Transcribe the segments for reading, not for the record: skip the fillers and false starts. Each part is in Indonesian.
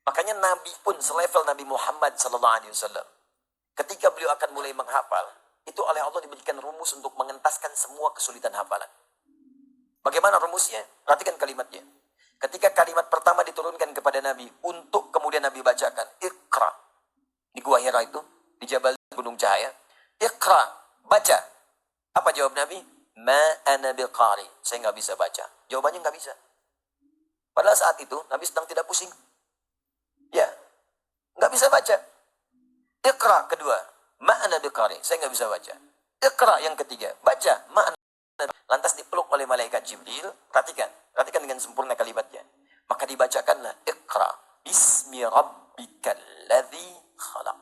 Makanya Nabi pun selevel Nabi Muhammad SAW. Ketika beliau akan mulai menghafal, itu oleh Allah diberikan rumus untuk mengentaskan semua kesulitan hafalan. Bagaimana rumusnya? Perhatikan kalimatnya. Ketika kalimat pertama diturunkan kepada Nabi, untuk kemudian Nabi bacakan, Iqra. Di Gua Hira itu, di Jabal Gunung Cahaya. Iqra, baca. Apa jawab Nabi? Ma ana biqari. Saya nggak bisa baca. Jawabannya nggak bisa. Padahal saat itu, Nabi sedang tidak pusing. Ya, nggak bisa baca. Iqra kedua, ma ana biqari. Saya nggak bisa baca. Iqra yang ketiga, baca. Ma ana. Lantas dipeluk oleh malaikat Jibril. Perhatikan dengan sempurna kalimatnya. Maka dibacakanlah Iqra bismi rabbikal ladzi khalaq.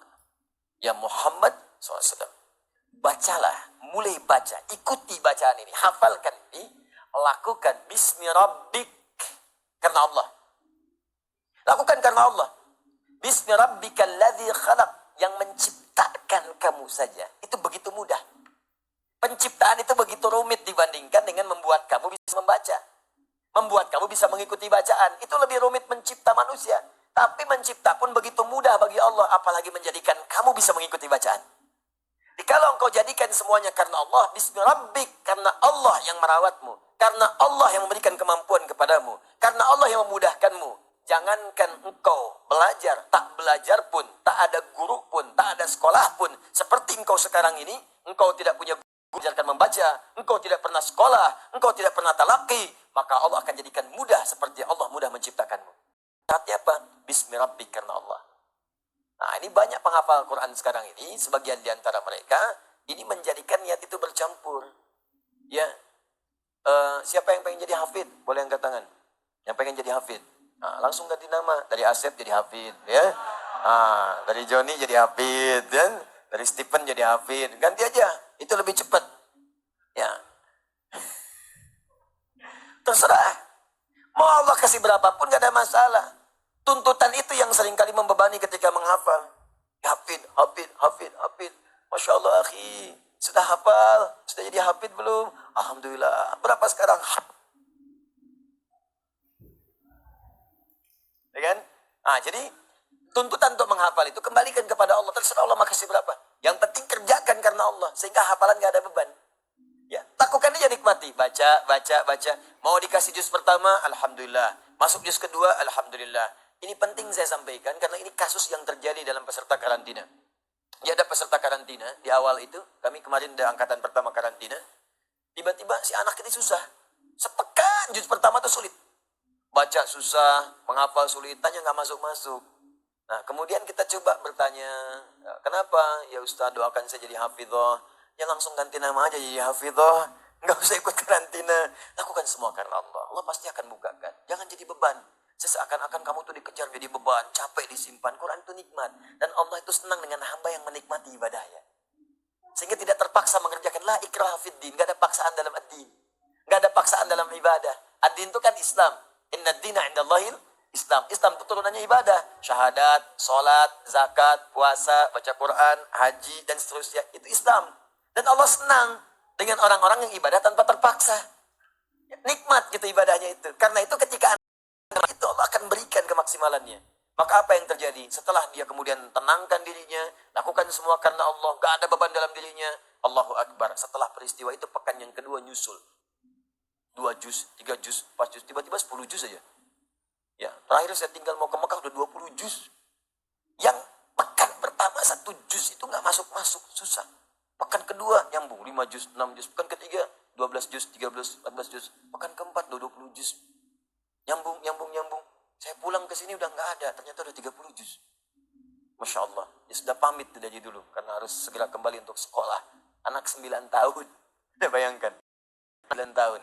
Ya Muhammad SAW, bacalah, mulai baca, ikuti bacaan ini, hafalkan ini, lakukan bismi rabbik, karena Allah. Lakukan karena Allah. Bismi rabbikal ladzi khalaq, yang menciptakan kamu saja. Itu begitu mudah. Penciptaan itu begitu rumit dibandingkan dengan membuat kamu bisa membaca. Membuat kamu bisa mengikuti bacaan. Itu lebih rumit mencipta manusia. Tapi mencipta pun begitu mudah bagi Allah. Apalagi menjadikan kamu bisa mengikuti bacaan. Jadi kalau engkau jadikan semuanya karena Allah, bismillahirrahmanirrahim, karena Allah yang merawatmu. Karena Allah yang memberikan kemampuan kepadamu. Karena Allah yang memudahkanmu. Jangankan engkau belajar, tak belajar pun, tak ada guru pun, tak ada sekolah pun. Seperti engkau sekarang ini, engkau tidak punya ajarkan membaca, engkau tidak pernah sekolah, engkau tidak pernah talaki, maka Allah akan jadikan mudah seperti Allah mudah menciptakanmu. Saatnya apa? Bismillahirrahmanirrahim, karena Allah. Nah, ini banyak penghafal Quran sekarang ini, sebagian di antara mereka, ini menjadikan niat itu bercampur. Ya, siapa yang pengen jadi hafid? Boleh angkat tangan. Yang pengen jadi hafid. Nah, langsung ganti nama. Dari Asep jadi hafid. Ya. Nah, dari Joni jadi hafid. Dan dari Stephen jadi hafid. Ganti aja. Itu lebih cepat. Ya. Terserah. Mau Allah kasih berapapun gak ada masalah. Tuntutan itu yang seringkali membebani ketika menghafal. Hafid, hafid, hafid, hafid. Masya Allah, akhi. Sudah hafal? Sudah jadi hafid belum? Alhamdulillah. Berapa sekarang? Ya kan? Nah, jadi tuntutan untuk menghafal itu kembalikan kepada Allah. Terserah Allah makasih berapa. Yang penting kerjakan karena Allah. Sehingga hafalan gak ada beban. Ya, lakukan aja, nikmati. Baca, baca, baca. Mau dikasih juz pertama, alhamdulillah. Masuk juz kedua, alhamdulillah. Ini penting saya sampaikan karena ini kasus yang terjadi dalam peserta karantina. Ya, ada peserta karantina di awal itu. Kami kemarin ada angkatan pertama karantina. Tiba-tiba si anak ini susah. Sepekan juz pertama itu sulit. Baca susah, menghafal sulit, tanya nggak masuk-masuk. Nah, kemudian kita coba bertanya, kenapa? Ya Ustaz, doakan saya jadi hafidhah. Ya langsung ganti nama aja jadi hafidhah. Nggak usah ikut karantina. Lakukan semua karena Allah. Allah pasti akan bukakan. Jangan jadi beban. Seakan-akan kamu tuh dikejar jadi beban, capek disimpan. Quran itu nikmat. Dan Allah itu senang dengan hamba yang menikmati ibadahnya. Sehingga tidak terpaksa mengerjakan la ikraha fid din. Nggak ada paksaan dalam ad-din. Nggak ada paksaan dalam ibadah. Ad-din itu kan Islam. Inna dina indallahil Islam. Islam itu turunannya ibadah. Syahadat, sholat, zakat, puasa, baca Quran, haji, dan seterusnya. Itu Islam. Dan Allah senang dengan orang-orang yang ibadah tanpa terpaksa. Nikmat gitu ibadahnya itu. Karena itu ketika itu Allah akan berikan kemaksimalannya. Maka apa yang terjadi? Setelah dia kemudian tenangkan dirinya, lakukan semua karena Allah, gak ada beban dalam dirinya, Allahu Akbar. Setelah peristiwa itu pekan yang kedua nyusul. 2 juz, 3 juz, 4 juz, tiba-tiba 10 juz saja. Ya, terakhir saya tinggal mau ke Mekah udah 20 juz. Yang pekan pertama 1 juz itu nggak masuk-masuk, susah. Pekan kedua nyambung 5 juz, 6 juz. Pekan ketiga 12 juz, 13, 14 juz. Pekan keempat 20 juz. Nyambung. Saya pulang ke sini udah nggak ada, ternyata udah 30 juz. Masya Allah, ya sudah pamit dari dulu karena harus segera kembali untuk sekolah. Anak 9 tahun, udah bayangkan. 9 tahun.